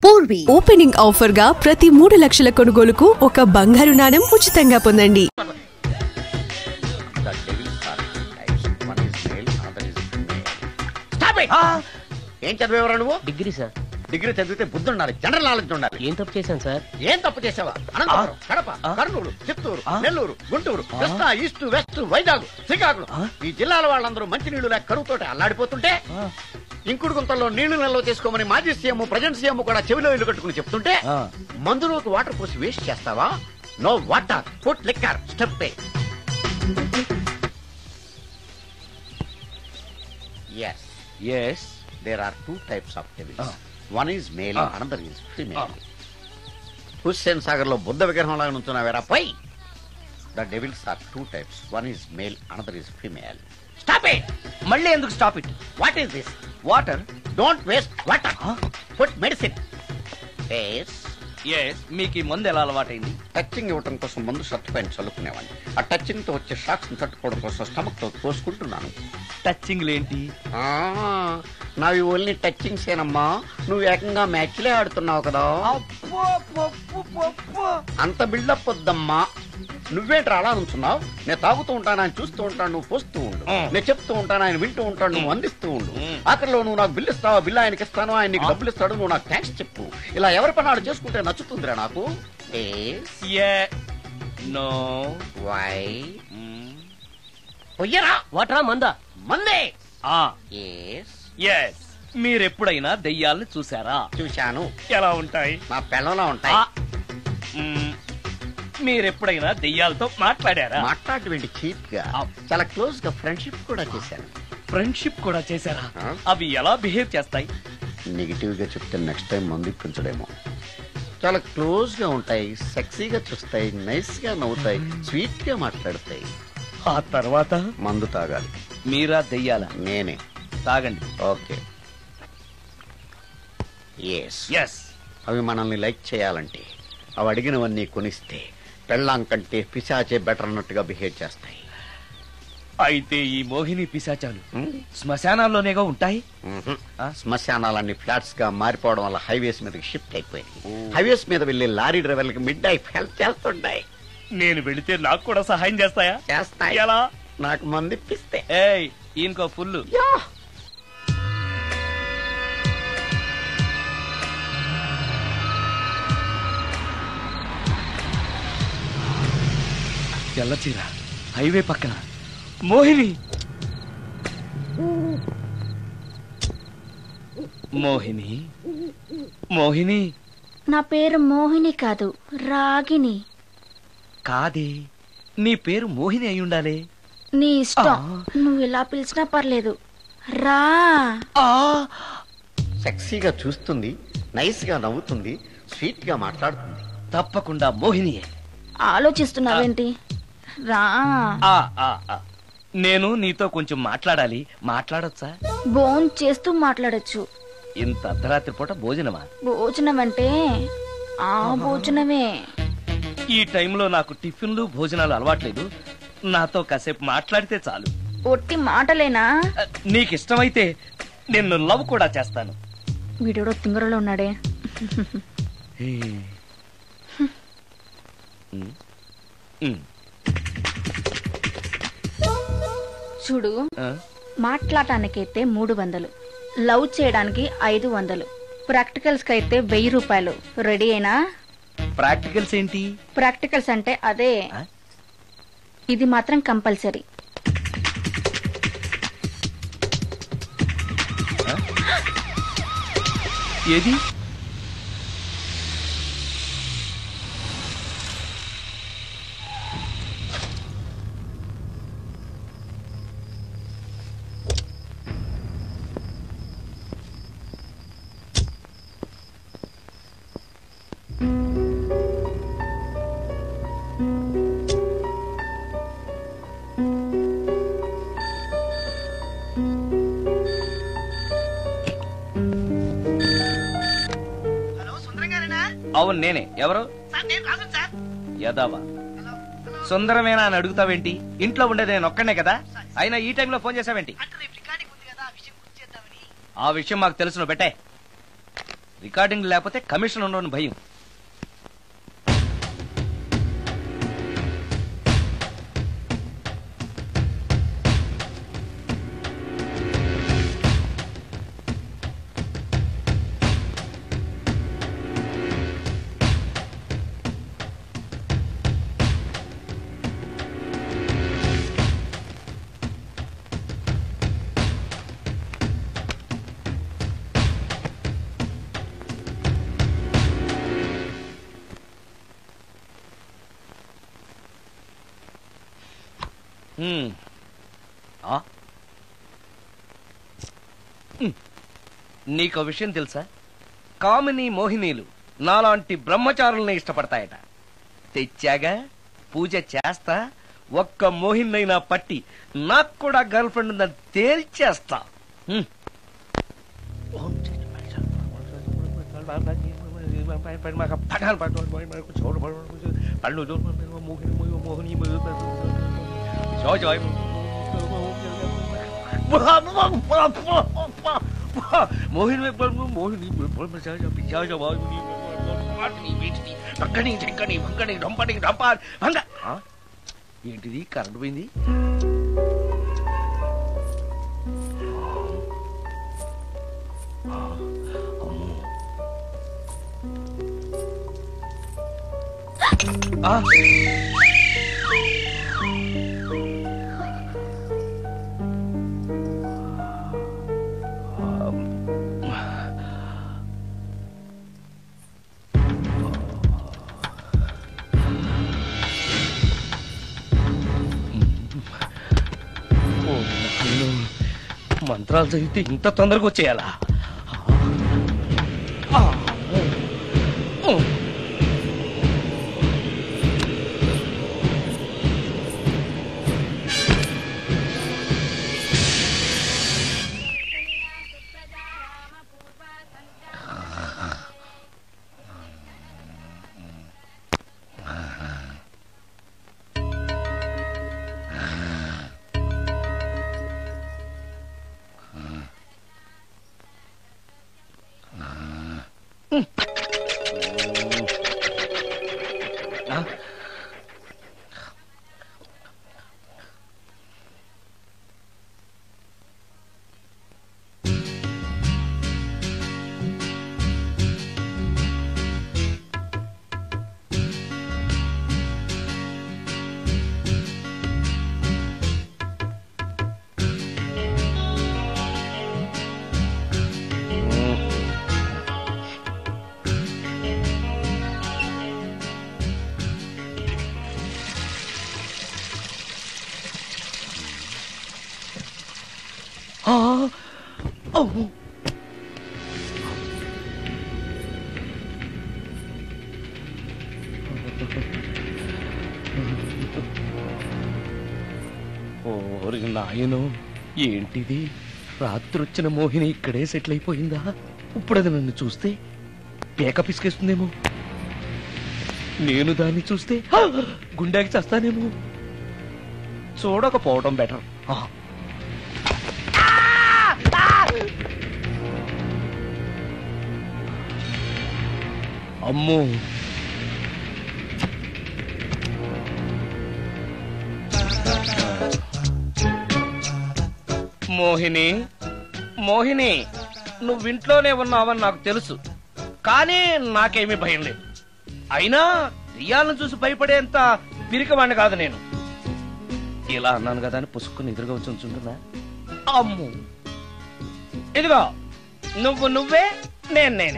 Purvi opening offer గా ప్రతి 3 లక్షల కొనుగోలుకు ఒక బంగారు నాణెం ఉచితంగా పొందండి. ఏం చదివేవరా నువ్వు? Degree sir. డిగ్రీ చదివితే బుద్ధి ఉండాలి, జనరల్ నాలెడ్జ్ ఉండాలి. ఏం తప్పు చేశాను సార్? ఏం తప్పు చేసావా? అనంతపురం, కడప, కర్నూలు, చిత్తూరు, నెల్లూరు, గుంటూరు, కృష్ణా, ఈస్ట్, వెస్ట్, వైజాగ్, శ్రీకాకుళం ఈ జిల్లాల వాళ్ళందరూ మంచినీళ్లు లేక కరువుతోటి అల్లాడిపోతుంటే ఇంకుడు గుంతల్లో నీళ్లు నిల్వ చేసుకోమని మాజీ సీఎం ప్రజెంట్ సీఎం కూడా చెవిలో ఇల్లు కట్టుకుని చెప్తుంటే మందులోకి వాటర్ పోసి వేస్ట్ చేస్తావా? No water, put liquor, step A. Yes, there are 2 types of devils. One is male, another is female. Hussain Sagar లో బుద్ధ విగ్రహం లాగా నుంచున్నావేరా పై. The devils are 2 types. One is male, another is female. Stop it! మళ్ళీ ఎందుకు stop it? What is this? Water. Don't waste water. Put medicine. Yes, మీకు ఈ మందు ఎలా అలవాటైంది? టచింగ్ ఇవ్వడం కోసం ముందు షర్ట్ పైన చల్లుకునేవాడిని. ఆ టచింగ్ తో వచ్చే షాక్స్ ని తట్టుకోవడం కోసం స్టమక్ తో పోసుకుంటున్నాను. టచింగ్ లేంటి? నావి ఓన్లీ టచింగ్స్ ఏనమ్మా. నువ్వు ఏకంగా మ్యాచ్లే ఆడుతున్నావు కదా. అంత బిల్డప్ వద్దమ్మా. నువ్వేంట్రా అలా నుంచున్నావు? నేను తాగుతూ ఉంటాను, ఆయన చూస్తూ ఉంటాను, నువ్వు పోస్తూ ఉండు. నేను చెప్తూ ఉంటాను, ఆయన వింటూ ఉంటాడు, నువ్వు అందిస్తూ ఉండు. ఆఖరిలో నువ్వు నాకు బిల్లు ఇస్తావా, బిల్లు ఆయనకి ఇస్తాను, ఆయన నీకు డబ్బులు ఇస్తాడు, నువ్వు నాకు థ్యాంక్స్ చెప్పు. ఇలా ఎవరి పని ఆడు చేసుకుంటే నచ్చుతుందిరా నాకు. వాటరా మందా? మందే. మీరెప్పుడైనా దెయ్యాలను చూసారా? చూశాను. ఎలా ఉంటాయి? మా పిల్లలా ఉంటాయి. మీరెప్పుడైనా దెయ్యాలతో మాట్లాడారా? మాట్లాడేంటి చీప్ గా, చాలా క్లోజ్ గా ఫ్రెండ్షిప్ కూడా చేశాను. ఫ్రెండ్షిప్ కూడా చేశారా? అవి ఎలా బిహేవ్ చేస్తాయి? నెగిటివ్ గా చెప్తే నెక్స్ట్ టైం మందు ఇప్పించడేమో. చాలా క్లోజ్ గా ఉంటాయి, సెక్సీగా చూస్తాయి, నైస్ గా నవ్వుతాయి, స్వీట్ గా మాట్లాడతాయి. ఆ తర్వాత మందు తాగాలి. మీరా దెయ్యాల? నేనే. తాగండి. ఓకే. అవి మనల్ని లైక్ చేయాలంటే అవి అడిగినవన్నీ కొనిస్తే పెళ్ళాం కంటే పిశాచే బెటర్ అన్నట్టుగా బిహేవ్ చేస్తాయి. అయితే ఈ మోహిని పిశాచాలు శ్మశానాల్లోనేగా ఉంటాయి? శ్మశానాలన్నీ ఫ్లాట్స్ గా మారిపోవడం వల్ల హైవేస్ మీదకి షిఫ్ట్ అయిపోయింది. హైవేస్ మీద వెళ్లి లారీ డ్రైవర్లకి మిడ్ నైట్ హెల్ప్ చేస్తుంటాయి. నేను వెళితే నాకు కూడా సహాయం చేస్తాయా? చేస్తాయి. ఎలా? నాకు మంది ఇప్పిస్తే. ఈయనకో ఫుల్. తెల్లచీర, హైవే పక్కన మోహిని. మోహిని, మోహిని. నా పేరు మోహిని కాదు, రాగిని. కాదే, నీ పేరు మోహిని అయి ఉండాలి. నీ ఇష్టం, నువ్వు ఇలా పిలిచినా పర్లేదు. రా. సెక్సీగా చూస్తుంది, నైస్ గా నవ్వుతుంది, స్వీట్ గా మాట్లాడుతుంది. తప్పకుండా మోహినియే. ఆలోచిస్తున్నావేంటి? రా. నేను నీతో కొంచెం మాట్లాడాలి. మాట్లాడొచ్చా? భోజనం చేస్తూ మాట్లాడొచ్చు. ఇంత అర్ధరాత్రి పూట భోజనమా? భోజనం అంటే ఆ భోజనమే. ఈ టైంలో నాకు టిఫిన్లు భోజనాలు అలవాట్లేదు. నాతో కాసేపు మాట్లాడితే చాలు. ఒట్టి మాటలేనా? నీకిష్టమైతే నిన్ను లవ్ కూడా చేస్తాను. వీడెవడో తింగరలో ఉన్నాడే. చూడు, మాట్లాడటానికైతే 300, లవ్ చేయడానికి 500, ప్రాక్టికల్స్ కైతే 1000 రూపాయలు. రెడీ అయినా? ప్రాక్టికల్స్ ఏంటి? ప్రాక్టికల్స్ అంటే అదే. ఇది మాత్రం కంపల్సరీ. ఏది? అవును నేనే. ఎవరు? యదవా సుందరమేనా అని అడుగుతావేంటి? ఇంట్లో ఉండేది నేను ఒక్కనే కదా. అయినా ఈ టైంలో ఫోన్ చేసావేంటి? ఆ విషయం మాకు తెలుసు. పెట్టే. రికార్డింగ్ లేకపోతే కమిషన్ ఉండవని భయం. నీకో విషయం తెలుసా? కామిని మోహినీలు నాలాంటి బ్రహ్మచారుల్ని ఇష్టపడతాయట. తెచ్చాగా, పూజ చేస్తా, ఒక్క మోహినైనా పట్టి నాకు కూడా గర్ల్ ఫ్రెండ్ ఉందని తేల్చేస్తా. మోహిని మోహిని ఏంటిది? కరెంట్ పోయింది. మంత్రాలు చదివితే ఇంత తొందరగా వచ్చేయాలా? నాయను, ఏంటిది? రాత్రొచ్చిన మోహిని ఇక్కడే సెటిల్ అయిపోయిందా? ఇప్పుడు అది నన్ను చూస్తే పేక పిసికేస్తుందేమో. నేను దాన్ని చూస్తే గుండెకి చేస్తానేమో. చూడకపోవడం బెటర్. అమ్మో, మోహిని మోహిని, నువ్వింట్లోనే ఉన్నావని నాకు తెలుసు, కానీ నాకేమీ భయం లేదు. అయినా రియాలను చూసి భయపడేంత పిరికవాణ్ణి కాదు నేను. ఇలా అన్నాను కదా అని పుసుక్కుని ఎదురుగా వచ్చి ఉంచుంటున్నా. అమ్ము, ఇదిగో నువ్వే, నేనే.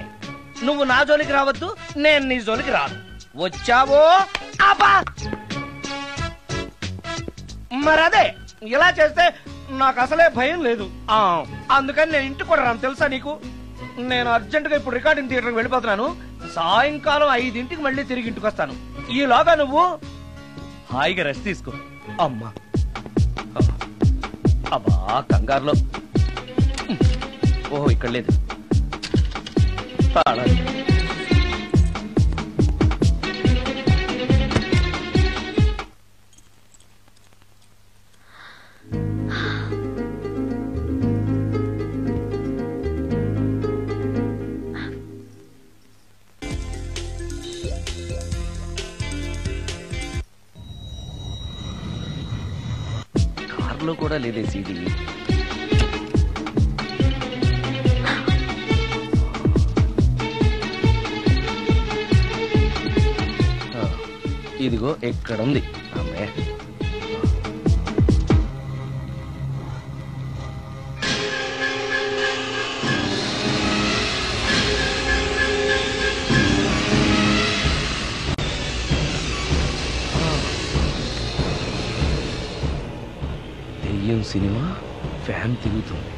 నువ్వు నా జోలికి రావద్దు, నేను నీ జోలికి రాను. వచ్చావో అబ్బా, మరదే ఇలా చేస్తే నాకు అసలే భయం లేదు. అందుకని నేను ఇంటికి కూడా రాను, తెలుసా నీకు? నేను అర్జెంటుగా ఇప్పుడు రికార్డింగ్ థియేటర్కి వెళ్ళిపోతున్నాను. సాయంకాలం 5ంటికి మళ్ళీ తిరిగి ఇంటికి వస్తాను. ఈలోగా నువ్వు హాయిగా రెస్ట్ తీసుకో. అమ్మా, అబ్బా కంగారులో. ఓహో, ఇక్కడ లేదు. లో కూడా లేదే సీడీ. ఇదిగో ఎక్కడుంది అమ్మే. దెయ్యం సినిమా ఫ్యాన్ తిరుగుతుంది.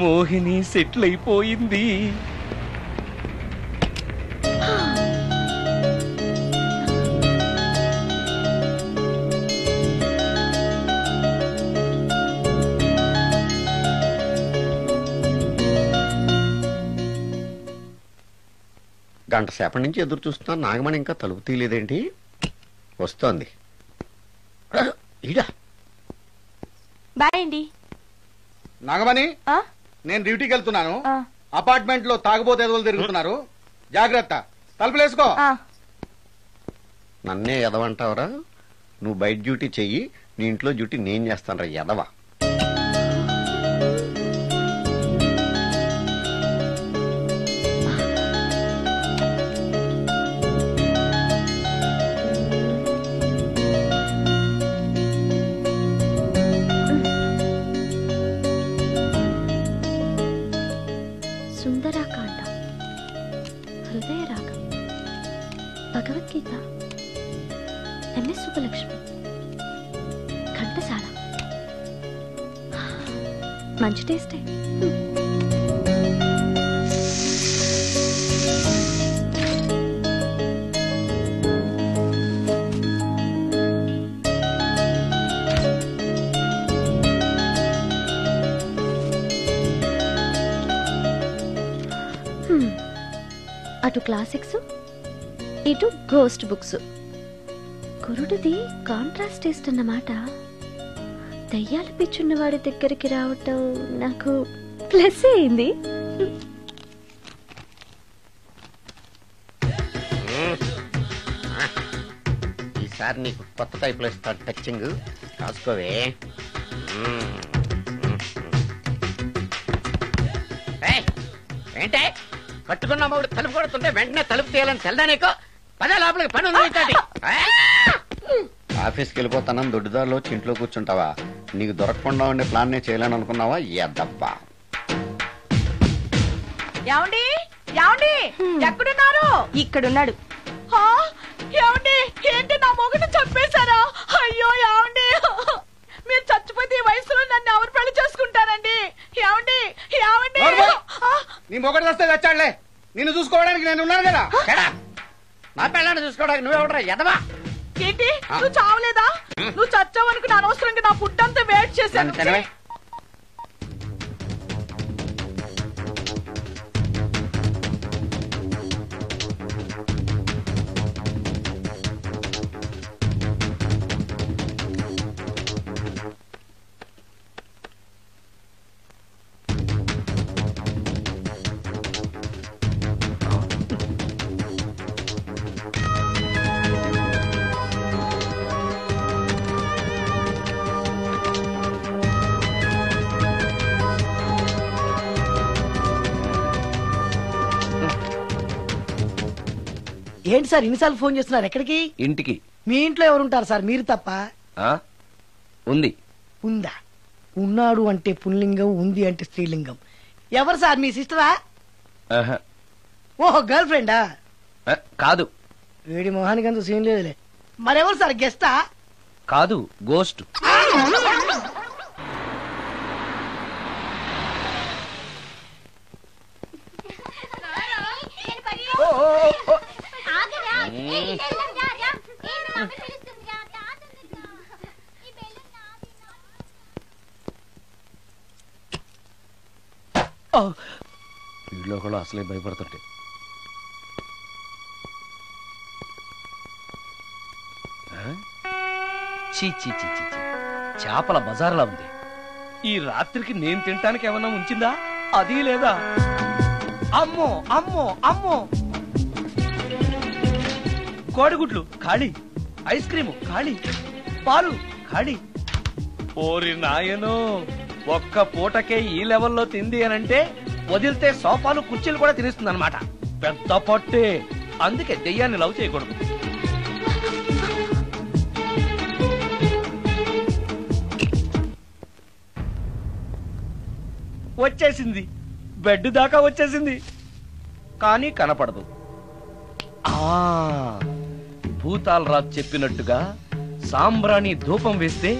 మోహిని సెటిల్ అయిపోయింది. గంట సేపటి నుంచి ఎదురు చూస్తున్నా, నాగమణి ఇంకా తలుపు తీయలేదేంటి? వస్తోంది. బాయ్ అండి. నాగమణి, నేను డ్యూటీకి వెళ్తున్నాను. అపార్ట్మెంట్ లో తాగుబోతు ఎదవలు తిరుగుతున్నారు, జాగ్రత్త. తలుపులేసుకో. నన్నే ఎదవంటావరా? నువ్వు బయట డ్యూటీ చెయ్యి, నీ ఇంట్లో డ్యూటీ నేను చేస్తాను రా ఎదవా. సుందరాకాండ, హృదయ రాగం, భగవద్గీత, ఎంఎస్ సుబ్బలక్ష్మి, ఘంటసాల. మంచి టేస్టే. అటు క్లాసిక్స్, ఇటు గోస్ట్ బుక్స్. కురుడిది కాంట్రాస్ట్ టేస్ట్ అన్నమాట. దయ్యాలు పిచ్చున్న వాడి దగ్గరికి రావటం నాకు ప్లస్ అయింది. ఈసారి నీకు కొత్త టైప్ లో ఇస్తాడు టచింగ్, రాసుకోవే. ఏంటే కట్టుకున్న మూడు తలుపు కొడుతుంటే వెంటనే తలుపు తీయాలని తెల్దా నీకు? పదే లోపలికి పని ఉంది. ఆఫీస్కి వెళ్ళిపోతానని దొడ్డిదారిలో ఇంట్లో కూర్చుంటావా? నీకు దొరకకుండా ఉండే ప్లాన్ నే చేయాలని అనుకున్నావా? ఎద్దబ్బా. ఏమండి ఏమండి ఎక్కడున్నారు? ఇక్కడున్నాడు. ఏమండి ఏంటి నా మొగుడు చంపేశారా? అయ్యో ఏమండి, మీరు చచ్చిపోతే ఈ వయసులో నన్ను ఎవరు పెళ్లి చేసుకుంటారండి? ఏమండి ఏమండి. నీ మొగడు వస్తే వచ్చాడులే, నిన్ను చూసుకోవడానికి నేను ఉన్నాను కదా. నా పిల్లని చూసుకోవడానికి నువ్వెవడరా ఎదవా? ఏంటి నువ్వు చావలేదా? నువ్వు చచ్చావనుకుని అనవసరంగా నా ఫుడ్ అంతా వేట్ చేశాను. ఏంటి సార్ ఇన్నిసార్లు ఫోన్ చేస్తున్నారు? ఎక్కడికి? ఇంటికి. మీ ఇంట్లో ఎవరుంటారు సార్, మీరు తప్ప? ఉంది. ఉందా? ఉన్నాడు అంటే పుల్లింగం, ఉంది అంటే స్త్రీలింగం. ఎవరు సార్, మీ సిస్టరా? ఓహో, గర్ల్ ఫ్రెండా? కాదు. వేడి మొహానికి అంత సీన్ లేదులే. మరెవరు సార్, గెస్టా? కాదు, గోస్ట్. వీళ్ళు కూడా అసలే భయపడుతుంటే. చేపల బజార్లా ఉంది. ఈ రాత్రికి నేను తినటానికి ఏమన్నా ఉంచిందా? అది లేదా? అమ్మో అమ్మో అమ్మో, కోడిగుడ్లు ఖాళీ. ఐస్ క్రీము ఖాళీ, పాలు ఖాళీ. ఓరి నాయనో, ఒక్క పూటకే ఈ లెవెల్లో తింది అనంటే వదిలితే సోఫాలు కుర్చీలు కూడా తినేస్తుంది అనమాట. పెద్ద పట్టే. అందుకే దెయ్యాన్ని లవ్ చేయకూడదు. వచ్చేసింది, బెడ్ దాకా వచ్చేసింది, కానీ కనపడదు. భూతాలరాజు చెప్పినట్టుగా సాంబ్రాణి ధూపం వేస్తే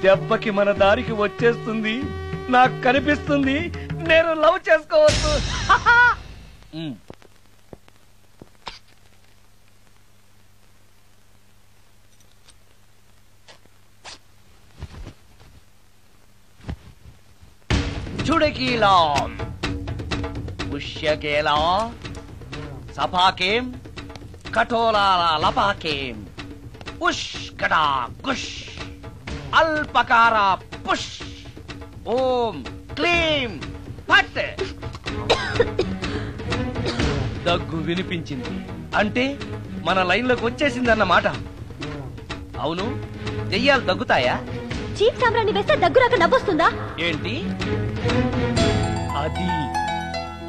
దెబ్బకి మన దారికి వచ్చేస్తుంది. నాకు కనిపిస్తుంది, నేను లవ్ చేసుకోవచ్చు. చుడకీలా పుష్యకేలా సపాకేం కఠోలాల లపాకేం ఉష్ కటా కుష్ అల్పకార పుష్ ఓం క్లీం ఫట్. దగ్గు వినిపించింది అంటే మన లైన్లోకి వచ్చేసిందన్నమాట. అవును, దెయ్యాలు దగ్గుతాయా? చీప్ సాంబ్రాణి వేస్తే దగ్గు రాక నవ్వొస్తుందా? ఏంటి అది?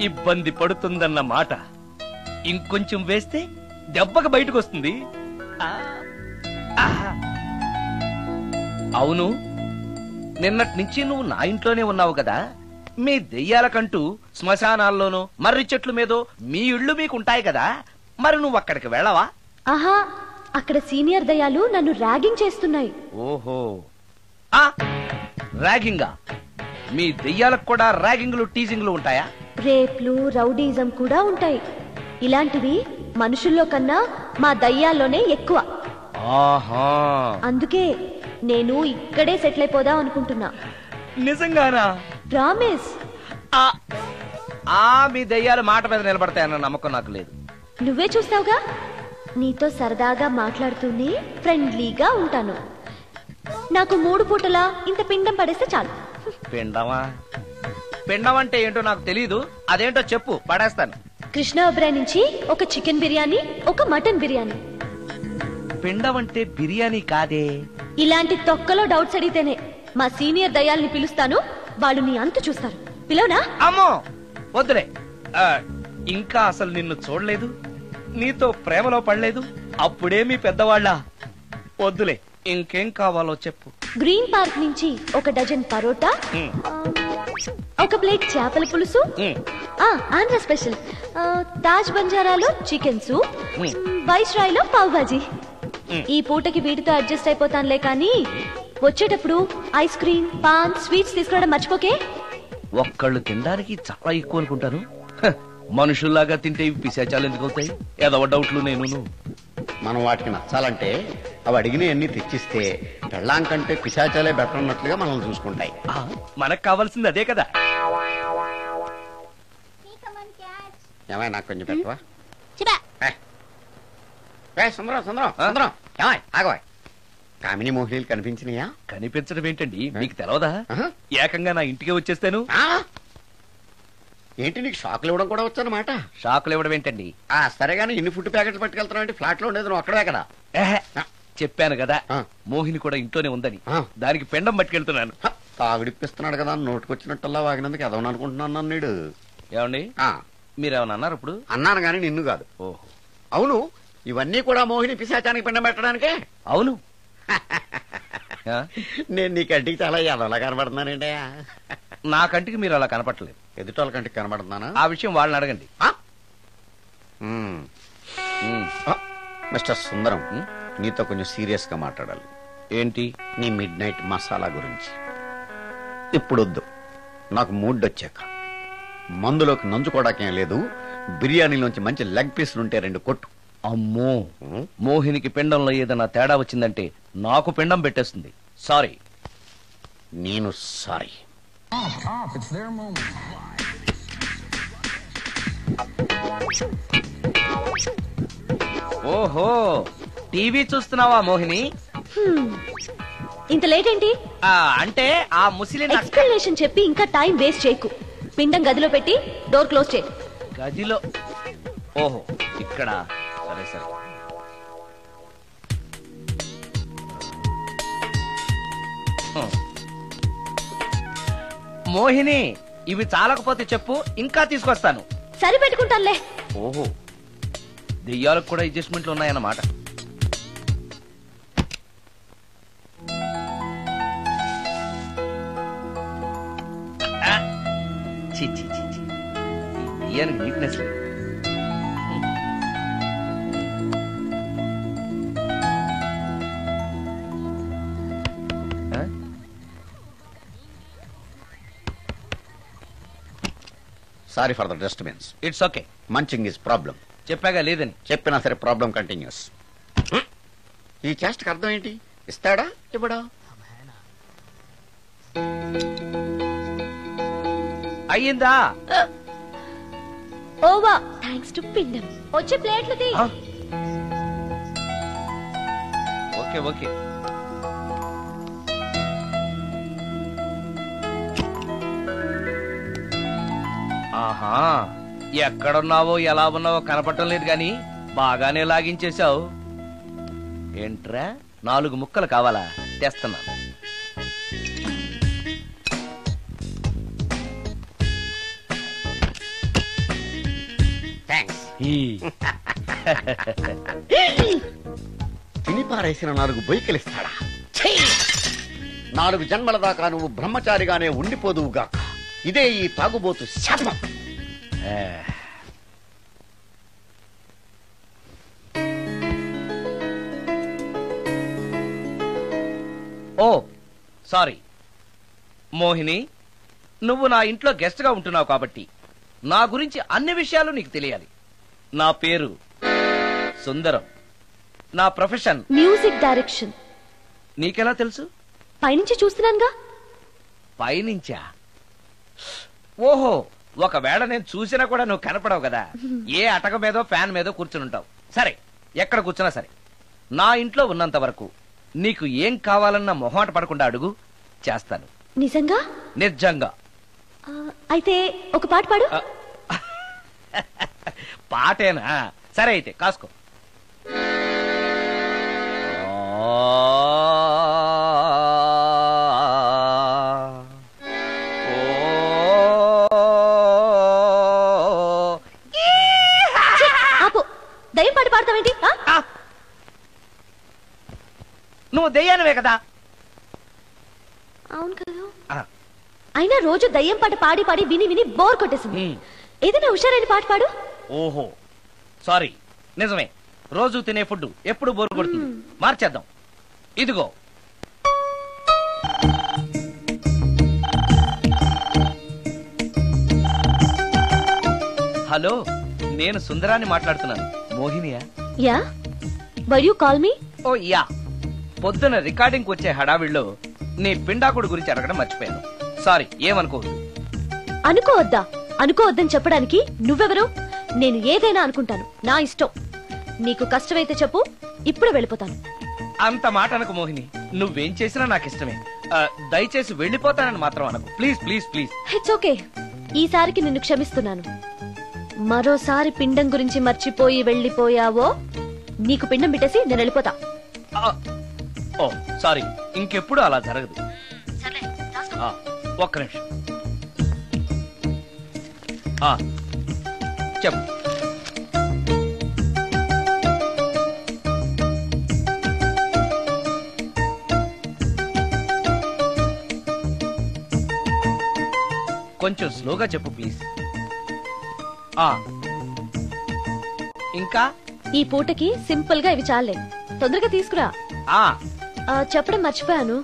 ఇబ్బంది పడుతుందన్న మాట. ఇంకొంచెం వేస్తే దెబ్బకి బయటకు వస్తుంది. అవును, నిన్నటి నుంచి నువ్వు నా ఇంట్లోనే ఉన్నావు కదా. మీ దెయ్యాలకంటూ శ్మశానాల్లోనూ మర్రి చెట్ల మీదో మీ ఇళ్ళు మీకుంటాయి కదా, మరి నువ్వు అక్కడికి వెళ్ళవా? ఆహా, అక్కడ సీనియర్ దయ్యాలు నన్ను ర్యాగింగ్ చేస్తున్నాయి. ఓహో, ర్యాగింగా? మీ దెయ్యాలకు కూడా ర్యాగింగ్లు టీజింగ్లు ఉంటాయా? రేప్లు, రౌడీజం కూడా ఉంటాయి. ఇలాంటివి మనుషుల్లో కన్నా మా దయ్యాల్లోనే ఎక్కువ. ఆహా, అందుకే నేను ఇక్కడే సెటిల్ అయిపోదాం అనుకుంటున్నా. నిజంగానా? ప్రామిస్. మీ దయ్యాలు మాట మీద నిలబడతాయన్న నమ్మకం నాకు లేదు. నువ్వే చూస్తావుగా, నీతో సరదాగా మాట్లాడుతూనే ఫ్రెండ్లీగా ఉంటాను. నాకు 3 పూటలా ఇంత పిండం పడేస్తే చాలు. పిండమా? పిండం అంటే ఏంటో నాకు తెలీదు, అదేంటో చెప్పు, పడేస్తాను. కృష్ణ ఒబ్రాయ్ నుంచి ఒక చికెన్ బిర్యానీ, ఒక మటన్ బిర్యానీ. పిండం అంటే బిర్యానీ కాదే. ఇలాంటి తొక్కలో డౌట్స్ అడిగితేనే మా సీనియర్ దయ్యాల్ని పిలుస్తాను, వాళ్ళు నీ అంతు చూస్తారు. పిలవనా? అమ్మో వద్దులే. ఇంకా అసలు నిన్ను చూడలేదు, నీతో ప్రేమలో పడలేదు, అప్పుడే మీ పెద్దవాళ్ళ. వద్దులే, ఇంకేం కావాలో చెప్పు. గ్రీన్ పార్క్ నుంచి ఒక డజన్ పరోటా, ఒక ప్లేట్ చేపల పులుసు, ఆంధ్ర స్పెషల్ తాజ్ బంజారాలో చికెన్ సూప్, వైస్ రాయ్ లో పావ్ బాజీ. ఈ పూటకి వీటితో అడ్జస్ట్ అయిపోతానులే, కానీ వచ్చేటప్పుడు ఐస్ క్రీమ్, పాన్, స్వీట్స్ తీసుకురావడం మర్చిపోకే. ఒక్కళ్ళు తినడానికి చాలా ఎక్కువ అనుకుంటాను. మనుషుల్లాగా తింటే ఇవి పిశాచాలు ఎందుకు అవుతాయి? ఏదో డౌట్లు. నేను మనం వాటికి నచ్చాలంటే అవి అడిగినవన్నీ తెచ్చిస్తే పెళ్ళాం కంటే పిశాచాలే బెటర్ అన్నట్లుగా మనల్ని చూసుకుంటాయి. మనకు కావాల్సింది అదే కదా. ఏమైనా నాకు కొంచెం పెట్టవా? సుందరం సుందరం సుందరం, ఏమాయ్ ఆగవా? కామిని మోహినీలు కనిపించినాయా? కనిపించడం ఏంటండి, మీకు తెలవదా? ఏకంగా నా ఇంటికి వచ్చేస్తాను. ఏంటి, నీకు షాకులు ఇవ్వడం కూడా వచ్చానమాట? షాకులు ఇవ్వడం ఏంటండి? సరే గానీ ఇన్ని ఫుడ్ ప్యాకెట్లు పట్టుకెళ్తున్నావు అంటే ఫ్లాట్ లో ఉండేది నువ్వు అక్కడే కదా. చెప్పాను కదా, మోహిని కూడా ఇంట్లోనే ఉందని. దానికి పెండం పట్టుకెళ్తున్నాను. తాగుడిప్పిస్తున్నాడు కదా, నోటుకొచ్చినట్టల్లా వాగినందుకు ఎదవని అనుకుంటున్నాను నీడు. ఏమండి, మీరేమన్నా అన్నారు ఇప్పుడు? అన్నాను గాని నిన్ను కాదు. ఓహో, అవును, ఇవన్నీ కూడా మోహిని పిశాచానికి పిండం పెట్టడానికే? అవును. నేను నీ కంటికి చాలా ఎదవలా కనబడుతున్నానండి. నా కంటికి మీరు అలా కనపడలేదు. ఎదుటోళ్ళ కంటికి కనబడుతున్నానా? ఆ విషయం వాళ్ళని అడగండి. మిస్టర్ సుందరం, నీతో కొంచెం సీరియస్ గా మాట్లాడాలి. ఏంటి? నీ మిడ్ నైట్ మసాలా గురించి. ఇప్పుడు వద్దు, నాకు మూడ్ వచ్చాక. మందులోకి నంచుకోవడాకేం లేదు, బిర్యానీలోంచి మంచి లెగ్ పీసులుంటే 2 కొట్టు. అమ్మో, మోహినికి పిండంలో ఏదైనా తేడా వచ్చిందంటే నాకు పిండం పెట్టేస్తుంది. సారీ. నేను సారీ. ఓహో, టీవీ చూస్తున్నావా మోహిని? ఇంత లేట్ ఏంటి? అంటే ఆ ముసిలిన ఎక్స్ప్లెనేషన్ చెప్పి ఇంకా టైం వేస్ట్ చేయకు. పిండం గదిలో పెట్టి డోర్ క్లోజ్ చేయి. గదిలో? ఓహో, ఇక్కడ. సరే సరే. మోహిని ఇవి చాలకపోతే చెప్పు, ఇంకా తీసుకొస్తాను. సరి పెట్టుకుంటానులే. ఓహో, దెయ్యాలకు కూడా అడ్జస్ట్మెంట్లు ఉన్నాయన్నమాట. ఛీ, ఛీ, ఛీ, ఛీ. ఈ దెయ్యానికి నీట్నెస్ లేదు. Sorry for the disturbance. It's okay. Munching is problem. చెప్పాగా లేదని. చెప్పినా సరే ప్రాబ్లం కంటిన్యూస్. ఈ చేష్టకి అర్థం ఏంటి? ఇస్తాడా ఇవ్వడా? అయ్యిందా? ఓవా థ్యాంక్స్ టు పిండం. వచ్చే ప్లేట్లు తీ. Okay okay. ఆహా, ఎక్కడున్నావో ఎలా ఉన్నావో కనపడటం లేదు గాని బాగానే లాగించేశావు. ఏంట్రా 4 ముక్కలు కావాలా? తెస్తున్నాను. థ్యాంక్స్. తిని పారేసిన 4 బొయ్యకిలిస్తాడా? 4 జన్మల దాకా నువ్వు బ్రహ్మచారిగానే ఉండిపోదువుగాక. ఇదే ఈ తాగుబోతు శాపం. ఓ సారీ మోహిని, నువ్వు నా ఇంట్లో గెస్ట్ గా ఉంటున్నావు కాబట్టి నా గురించి అన్ని విషయాలు నీకు తెలియాలి. నా పేరు సుందరం. నా ప్రొఫెషన్ మ్యూజిక్ డైరెక్షన్. నీకెలా తెలుసు? పైనుంచి చూస్తున్నానుగా. పైనుంచా? ఓహో, ఒకవేళ నేను చూసినా కూడా నువ్వు కనపడవు కదా. ఏ అటక మీదో ఫ్యాన్ మీదో కూర్చుని ఉంటావు. సరే, ఎక్కడ కూర్చున్నా సరే, నా ఇంట్లో ఉన్నంత వరకు నీకు ఏం కావాలన్నా మొహమాట పడకుండా అడుగు, చేస్తాను. నిజంగా? నిజంగా. అయితే ఒక పాట పాడు. పాటేనా? సరే అయితే కాసుకో. ఆపు. దయ్యం పాట పాడతావేంటి? నువ్వు దెయ్యానివే కదా. అవును కదా. అయినా రోజు దయ్యం పాట పాడి పాడి విని విని బోర్ కొట్టేసింది. ఏదైనా హుషారైన పాట పాడు. ఓహో సారీ, నిజమే. రోజు తినే ఫుడ్ ఎప్పుడు బోరు కొడుతుంది. మార్చేద్దాం. ఇదిగో. హలో, నేను సుందరాన్ని మాట్లాడుతున్నాను. మోహినియా? Yeah. Why you call me? Oh yeah. పొద్దున రికార్డింగ్ వచ్చే హడావిడిలో నీ పిండాకుడు గురించి అడగడం మర్చిపోయాను. సారీ, ఏమనుకోవద్దు. అనుకోవద్దా? అనుకోవద్దని చెప్పడానికి నువ్వెవరు? నేను ఏదైనా అనుకుంటాను, నా ఇష్టం. నీకు కష్టమైతే చెప్పు, ఇప్పుడు వెళ్ళిపోతాను. అంత మాట అనకు మోహిని. నువ్వేం చేసినా నాకు ఇష్టమే. దయచేసి వెళ్ళిపోతానని మాత్రం అనకు. Please please please. It's okay. ఈసారికి నిన్ను క్షమిస్తున్నాను. మరోసారి పిండం గురించి మర్చిపోయి వెళ్ళిపోయావో నీకు పిండం పెట్టేసి నేను వెళ్ళిపోతా. ఓ సారీ, ఇంకెప్పుడు అలా జరగదు. ఒక్క నిమిషం. చెప్పు. కొంచెం స్లోగా చెప్పు ప్లీజ్. ఇంకా ఈ పూటకి సింపుల్ గా ఇవి చాలే. తొందరగా తీసుకురా. చెప్పడం మర్చిపోయాను,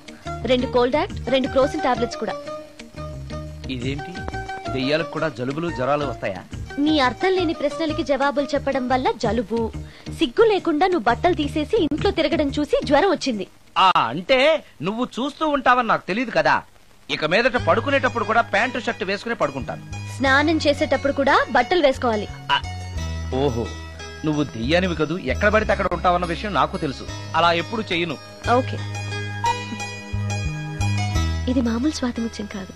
2 కోల్డ్ యాక్ట్, 2 క్రోసిన్ టాబ్లెట్స్ కూడా. ఇదేంటి, దెయ్యాలకు కూడా జలుబులు జ్వరాలు వస్తాయా? నీ అర్థం లేని ప్రశ్నలకి జవాబులు చెప్పడం వల్ల జలుబు, సిగ్గు లేకుండా నువ్వు బట్టలు తీసేసి ఇంట్లో తిరగడం చూసి జ్వరం వచ్చింది. అంటే నువ్వు చూస్తూ ఉంటావని నాకు తెలియదు కదా. ఇక మీదట పడుకునేటప్పుడు కూడా ప్యాంటు షర్ట్ వేసుకుని పడుకుంటాను. స్నానం చేసేటప్పుడు కూడా బట్టలు వేసుకోవాలి. ఓహో, నువ్వు దెయ్యానివి కదూ, ఎక్కడ పడితే అక్కడ ఉంటావన్న విషయం నాకు తెలుసు. అలా ఎప్పుడు చెయ్యను. ఓకే. ఇది మామూలు స్వాతిముత్యం కాదు,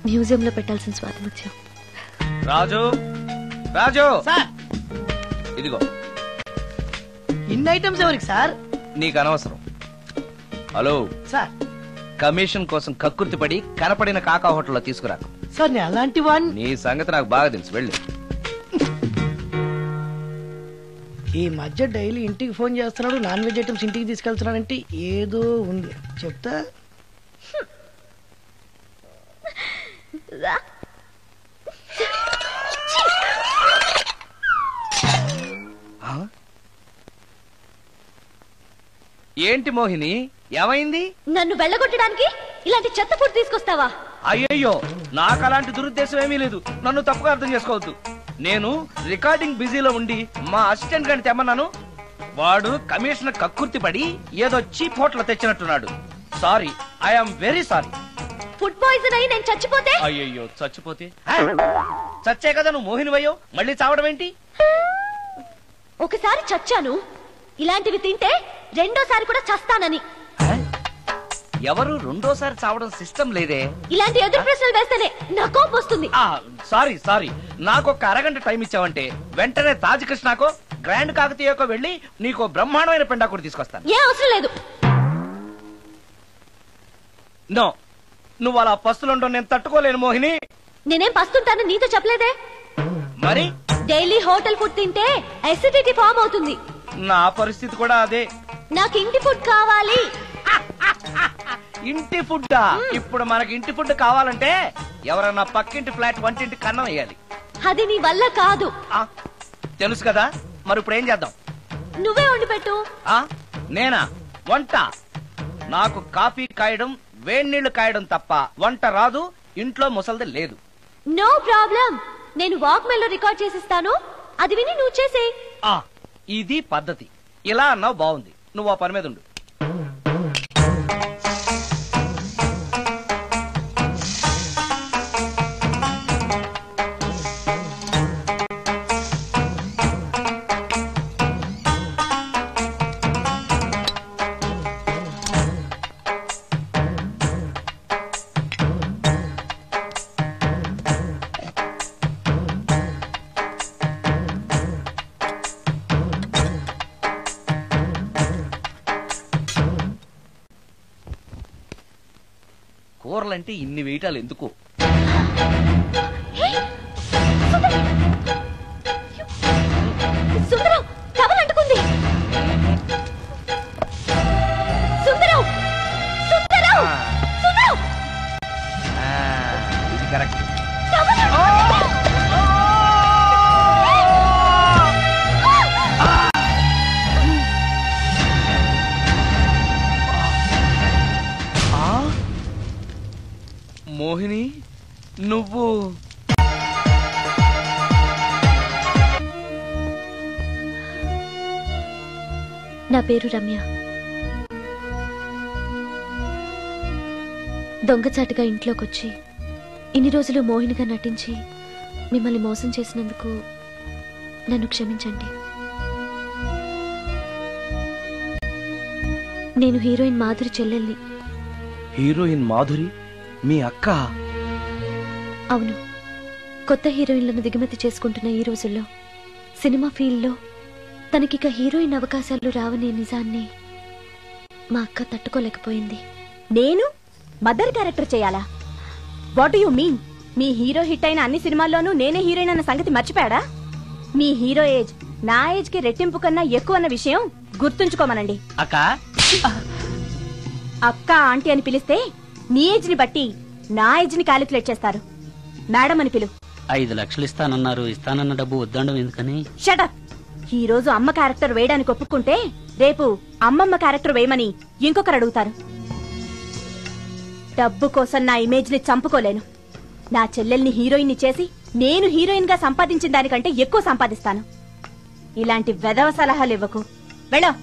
మ్యూజియం లో పెట్టాల్సిన స్వాతిముత్యం. రాజు, రాజు సార్. ఇదిగో. ఇన్ని ఐటమ్స్ ఎవరికి సార్? నీకు అనవసరం. Hello sir. కమిషన్ కోసం కక్కుర్తిపడి కనపడిన కాకా హోటల్లో తీసుకురాకు. సార్ నేను అలాంటి వాడిని. నీ సంగతి నాకు బాగా తెలుసు, వెళ్ళు. ఈ మధ్య డైలీ ఇంటికి ఫోన్ చేస్తున్నాడు, నాన్ వెజ్ ఐటమ్స్ ఇంటికి తీసుకెళ్తున్నాడంటే ఏదో ఉంది, చెప్తా. ఏంటి మోహిని, ఏమైంది? నన్ను వెళ్ళగొట్టడానికి ఇలాంటి చెత్త ఫుడ్ తీసుకొస్తావా? అయ్యయ్యో, నాకు అలాంటి దురుద్దేశం ఏమీ లేదు, నన్ను తప్పుగా అర్థం చేసుకోవద్దు. నేను రికార్డింగ్ బిజీలో ఉండి మా అసిస్టెంట్ గారిని తెమ్మన్నాను. వాడు కమిషనర్ కక్కుర్తి పడి ఏదో చీప్ హోటల్ తెచ్చినట్టున్నాడు. Sorry, I'm very sorry. Food poison అయి నేను చచ్చిపోతే? అయ్యయ్యో, చచ్చిపోతే? చచ్చే కదా నువ్వు మోహినివయ్యో, మళ్ళీ చావడం ఏంటి? ఒకసారి చచ్చాను, ఇలాంటివి తింటే రెండోసారి కూడా చస్తానని. ఎవరు రెండోసారి చావడం సిస్టమ్ లేదే. ఇలాంటి ఎదురు ప్రశ్నలు వేస్తేనే నా కోపం వస్తుంది. సారీ, నాకు ఒక అరగంట టైం ఇచ్చావంటే వెంటనే తాజ్ కృష్ణకో గ్రాండ్ కాకతీయకో వెళ్ళి నీకు బ్రహ్మాండమైన పెండాకుడు తీసుకొస్తాను. ఏ అవసరం లేదు. నో, నువ్వు అలా పస్తులుండో నేను తట్టుకోలేను మోహిని. నేనేం పస్తుంటాను నీతో చెప్పలేదే. మరి డైలీ హోటల్ ఫుడ్ తింటే అసిడిటీ ఫామ్ అవుతుంది. నా పరిస్థితి కూడా అదే. నాకు ఇంటి ఫుడ్ కావాలి. ఇంటి ఫుడ్డా? ఇప్పుడు మనకి ఇంటి ఫుడ్ కావాలంటే ఎవరన్నా పక్కింటి ఫ్లాట్ వంటింటి కన్నం వేయాలి. అది నీ వల్ల కాదు. తెలుసు కదా, మరి ఇప్పుడు ఏం చేద్దాం? నువ్వే వండి పెట్టు. నేనా వంట? నాకు కాఫీ కాయడం వేడి నీళ్లు కాయడం తప్ప వంట రాదు. ఇంట్లో ముసల్ది లేదు. నో ప్రాబ్లం, నేను వాక్ మెయిల్ లో రికార్డ్ చేసిస్తాను, అది విని నువ్వు చేసే. ఇది పద్ధతి. ఇలా అన్నావు, బాగుంది. నువ్వు ఆ పని మీద ఉండు. కూరలంటే ఇన్ని వేయటాలు ఎందుకు? సుందరం, టవల్ అంటుకుంది. సుందరం, సుందరం, సుందరం. ఇది కరెక్ట్. మోహిని, నువ్వు నా పేరు రమ్య. దొంగచాటుగా ఇంట్లోకొచ్చి ఇన్ని రోజులు మోహినిగా నటించి మిమ్మల్ని మోసం చేసినందుకు నన్ను క్షమించండి. నేను హీరోయిన్ మాధురి చెల్లెల్ని. హీరోయిన్ మాధురి మీ అక్క? అవును. కొత్త హీరోయిన్లను దిగుమతి చేసుకుంటున్న ఈ రోజుల్లో సినిమా ఫీల్డ్లో తనకిక హీరోయిన్ అవకాశాలు రావనే నిజాన్ని మా అక్క తట్టుకోలేకపోయింది. నేను మదర్ క్యారెక్టర్ చేయాలా? What you mean? Me hero hit అయిన అన్ని సినిమాల్లోనూ నేనే హీరోయిన్ అన్న సంగతి మర్చిపోయాడా? మీ హీరో ఏజ్ నా ఏజ్ కి రెట్టింపు కన్నా ఎక్కువ అన్న విషయం గుర్తుంచుకోమనండి. అక్క అక్క ఆంటీ అని పిలిస్తే నీ ఏజ్ ని బట్టి నా ఏజ్ ని క్యాలిక్యులేట్ చేస్తారు. మేడం అని పిలు. 5 లక్షలు ఇస్తానన్నారు, ఇస్తానన్న డబ్బు వద్దండం ఎందుకని? షటప్. ఈ రోజు అమ్మ క్యారెక్టర్ వేయడానికి ఒప్పుకుంటే రేపు అమ్మమ్మ క్యారెక్టర్ వేయమని ఇంకొకరు అడుగుతారు. డబ్బు కోసం నా ఇమేజ్ ని చంపుకోలేను. నా చెల్లెల్ని హీరోయిన్ ని చేసి నేను హీరోయిన్ గా సంపాదించిన దానికంటే ఎక్కువ సంపాదిస్తాను. ఇలాంటి వెధవ సలహాలు ఇవ్వకు. వెళ్ళో.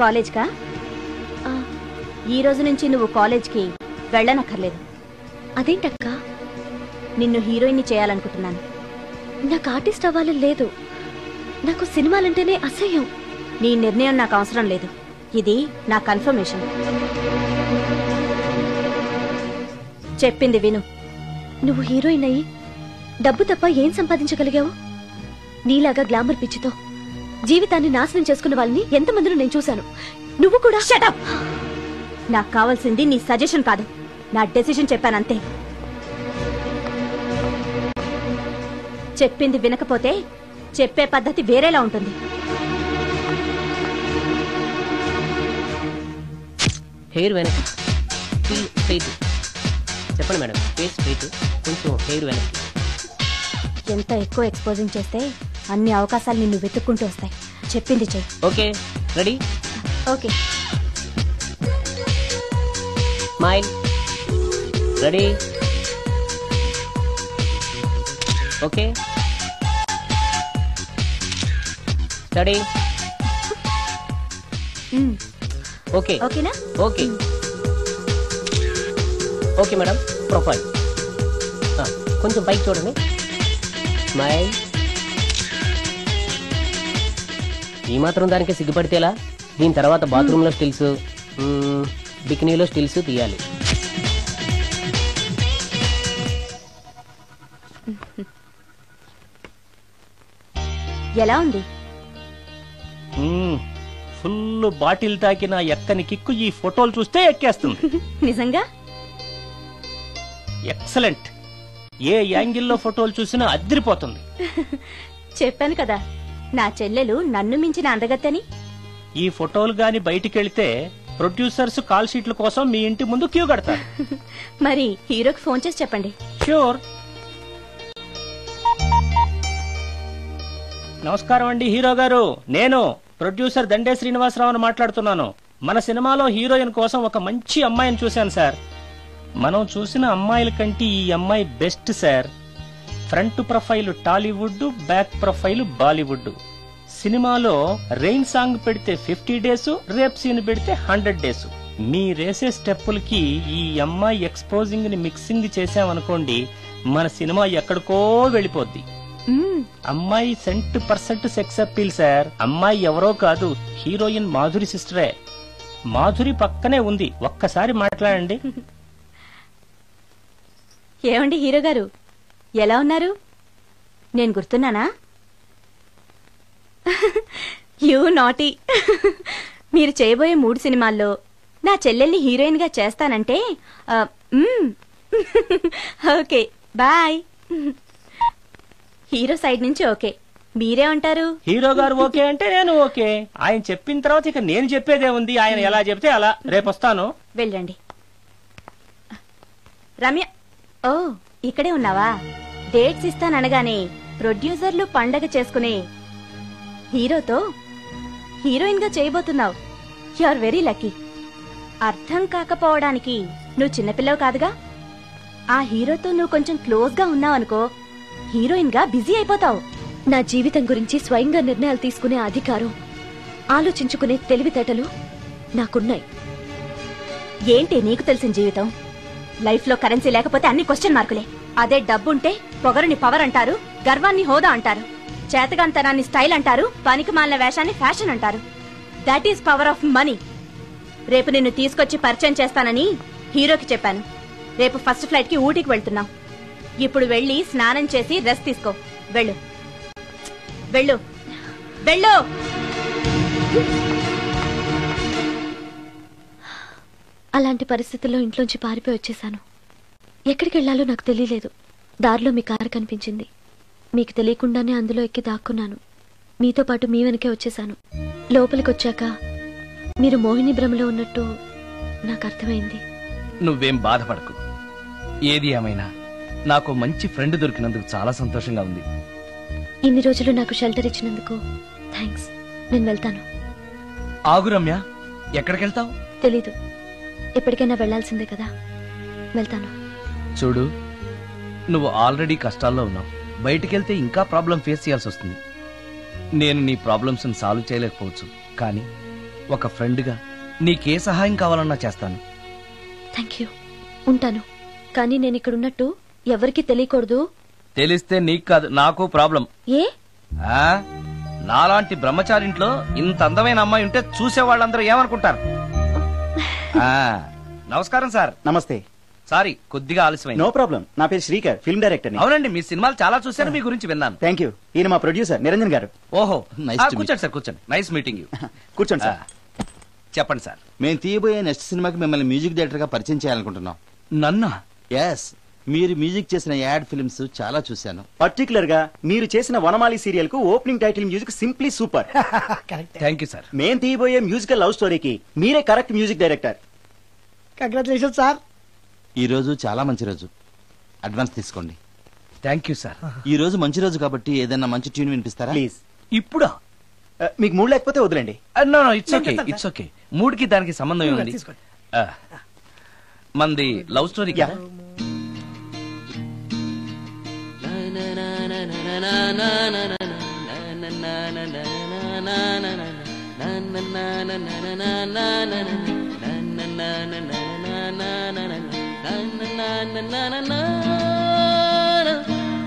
కాలేజ్కా? ఈ రోజు నుంచి నువ్వు కాలేజ్కి వెళ్ళనక్కర్లేదు. అదేంటక్క? నిన్ను హీరోయిన్ ని చేయాలనుకుంటున్నాను. నాకు ఆర్టిస్ట్ అవ్వాలని లేదు. నాకు సినిమాలంటేనే అసహ్యం. నీ నిర్ణయం నాకు అవసరం లేదు. ఇది నా కన్ఫర్మేషన్. చెప్పింది విను. నువ్వు హీరోయిన్ అయ్యి డబ్బు తప్ప ఏం సంపాదించగలిగావు? నీలాగా గ్లామర్ పిచ్చితో జీవితాన్ని నాశనం చేసుకున్న వాళ్ళని ఎంతమందిలో నేను చూశాను. నువ్వు కూడా. Shut up. నాకు కావాల్సింది నీ సజెషన్ కాదు, నా డెసిషన్ చెప్పానంతే. చెప్పింది వినకపోతే చెప్పే పద్ధతి వేరేలా ఉంటుంది. హెయిర్ వెనక్కి, స్ట్రైట్. చెప్పండి మేడం, ఫేస్ స్ట్రైట్, కొంచెం హెయిర్ వెనక్కి. ఎంత ఎక్కువ ఎక్స్పోజింగ్ చేస్తే అన్ని అవకాశాలు నిన్ను వెతుక్కుంటూ వస్తాయి. చెప్పింది చెయ్యి. Okay, ready? Okay. Smile. Ready? Okay. Study. Okay. ఓకేనా? ఓకే. ఓకే మేడం, ప్రొఫైల్ కొంచెం పైకి చూడండి. స్మైల్. ఈ మాత్రం దానికి సిగ్గుపడితేలా? దీని తర్వాత బాత్రూంలో స్టిల్స్, బికినీలో స్టిల్స్ తీయాలి. ఎలా ఉంది? ఫుల్ బాటిల్ తాకిన ఎక్కని కిక్కు ఈ ఫోటోలు చూస్తే ఎక్కేస్తుంది. నిజంగా ఎక్సలెంట్. ఏ యాంగిల్లో ఫోటోలు చూసినా అదిరిపోతుంది. చెప్పాను కదా, నా చెల్లెలు నన్ను మించిన అందగత్తని. ఈ ఫోటోలు గాని బయటికెళ్తే ప్రొడ్యూసర్స్ కాల్ షీట్ల కోసం మీ ఇంటి ముందు క్యూ కడతారు. మరి హీరోకి ఫోన్ చేసి చెప్పండి. ష్యూర్. నమస్కారం అండి హీరో గారు, నేను ప్రొడ్యూసర్ దండే శ్రీనివాసరావుని మాట్లాడుతున్నాను. మన సినిమాలో హీరోయిన్ కోసం ఒక మంచి అమ్మాయిని చూశాను సార్. మనం చూసిన అమ్మాయిల కంటే ఈ అమ్మాయి best sir. Front profile Tollywood, back profile Bollywood. సినిమాలో రెయిన్ సాంగ్ పెడితే 50 డేస్, రేప్ సీన్ పెడితే 100 డేస్. మీరేసే స్టెప్పులకి ఈ అమ్మాయి ఎక్స్పోజింగ్ ని మిక్సింగ్ చేసామనుకోండి, మన సినిమా ఎక్కడికో వెళ్ళిపోద్ది. అమ్మాయి 100% సెక్స్ అప్పీల్ సార్. అమ్మాయి ఎవరో కాదు, హీరోయిన్ మాధురి సిస్టరే. మాధురి పక్కనే ఉంది, ఒక్కసారి మాట్లాడండి. ఏమండి హీరో గారు, ఎలా ఉన్నారు? నేను గుర్తున్నానా? You naughty. మీరు చేయబోయే 3 సినిమాల్లో నా చెల్లెల్ని హీరోయిన్ గా చేస్తానంటే ఓకే బాయ్. హీరో సైడ్ నుంచి ఓకే, మీరే ఉంటారు? హీరో గారు ఓకే అంటే నేను ఓకే. ఆయన చెప్పిన తర్వాత ఇక నేను చెప్పేదే ఉంది. ఆయన ఎలా చెప్తే అలా. రేపు వస్తాను. వెళ్ళండి. రమ్య, ఓ ఇక్కడే ఉన్నావా? డేట్స్ ఇస్తాననగానే ప్రొడ్యూసర్లు పండగ చేసుకునే హీరోతో హీరోయిన్ గా చేయబోతున్నావు. You are very lucky. అర్థం కాకపోవడానికి నువ్వు చిన్నపిల్లవు కాదుగా. ఆ హీరోతో నువ్వు కొంచెం క్లోజ్ గా ఉన్నావనుకో, హీరోయిన్ గా బిజీ అయిపోతావు. నా జీవితం గురించి స్వయంగా నిర్ణయాలు తీసుకునే అధికారం, ఆలోచించుకునే తెలివితేటలు నాకున్నాయి. ఏంటి నీకు తెలిసిన జీవితం? లైఫ్ లో కరెన్సీ లేకపోతే అన్ని క్వశ్చన్ మార్కులే. అదే డబ్బుంటే పొగరుని పవర్ అంటారు, గర్వాన్ని హోదా అంటారు, చేతగాంతనాన్ని స్టైల్ అంటారు, పనికి మాలిన వేషాన్ని ఫ్యాషన్ అంటారు. That is power of money. రేపు నిన్ను తీసుకొచ్చి పరిచయం చేస్తానని హీరోకి చెప్పాను. రేపు ఫస్ట్ ఫ్లైట్ కి ఊటీకి వెళ్తున్నాం. ఇప్పుడు వెళ్ళి స్నానం చేసి రెస్ట్ తీసుకో. వెళ్ళు వెళ్ళు వెళ్ళు. అలాంటి పరిస్థితుల్లో ఇంట్లోంచి పారిపోయి వచ్చేశాను. ఎక్కడికి వెళ్లాలో నాకు తెలియలేదు. దారిలో మీ కారు కనిపించింది. మీకు తెలియకుండానే అందులో ఎక్కి దాక్కున్నాను. మీతో పాటు మీ వెనకే వచ్చేశాను. లోపలికి వచ్చాక మీరు మోహిని భ్రమలో ఉన్నట్టు నాకు అర్థమైంది. నువ్వేం బాధపడకు. ఏది ఏమైనా నాకు మంచి ఫ్రెండ్ దొరికినందుకు చాలా సంతోషంగా ఉంది. ఇన్ని రోజులు నాకు షెల్టర్ ఇచ్చినందుకు థ్యాంక్స్. నేను వెళ్తాను. ఆగు రమ్య, ఎక్కడికెళ్తావు? తెలీదు. ఎప్పటికైనా వెళ్లాల్సిందే కదా. వెళ్తాను. చూడు, నువ్వు ఆల్రెడీ కష్టాల్లో ఉన్నావు. బయటికెళ్తే ఇంకా ప్రాబ్లం ఫేస్ చేయాల్సి వస్తుంది. నేను నీ ప్రాబ్లమ్స్ సాల్వ్ చేయలేకపోవచ్చు, కానీ ఒక ఫ్రెండ్గా నీకే సహాయం కావాలన్నా చేస్తాను. Thank you. ఉంటాను. కానీ నేను ఇక్కడ ఉన్నట్టు ఎవరికి తెలియకూడదు. తెలిస్తే నీకు కాదు, నాకు ప్రాబ్లం. ఏ? నాలాంటి బ్రహ్మచారింట్లో ఇంత అందమైన అమ్మాయి ఉంటే చూసే వాళ్ళందరూ ఏమనుకుంటారు? నమస్కారం సార్. నమస్తే. సారీ, కొద్దిగా ఆలస్యమైంది. No problem. నా పేరు శ్రీకర్, ఫిల్మ్ డైరెక్టర్. అవునండి, మీ సినిమాలు చాలా చూశాను, మీ గురించి విన్నాను. Thank you. ఈయన మా ప్రొడ్యూసర్ నిరంజన్ గారు. ఓహో, కూర్చోండి సార్, కూర్చోండి. Nice meeting you. కూర్చోండి సార్. చెప్పండి సార్. మేము తీయబోయే నెక్స్ట్ సినిమాకి మిమ్మల్ని మ్యూజిక్ డైరెక్టర్ గా పరిచయం చేయాలనుకుంటున్నాం. నన్నా? ఎస్, మీరు మ్యూజిక్ చేసిన యాడ్ ఫిల్మ్స్ చాలా చూశాను. పర్టికులర్ గా మీరు చేసిన వనమాలి సీరియల్ కు opening title music simply super. Thank you sir. మేం తీయబోయే మ్యూజికల్ లవ్ స్టోరీకి మీరే correct music director. Congratulation sir. ఈ రోజు చాలా మంచి రోజు, అడ్వాన్స్ తీసుకోండి. Thank you sir. ఈ రోజు మంచి రోజు కాబట్టి ఏదైనా మంచి ట్యూన్ వినిపిస్తారా ప్లీజ్? ఇప్పుడా? మీకు మూడ్ లేకపోతే వదిలేండి. No it's okay, it's okay. మూడ్కి దానికి సంబంధం ఏముంది? మంది లవ్ స్టోరీ కదా. na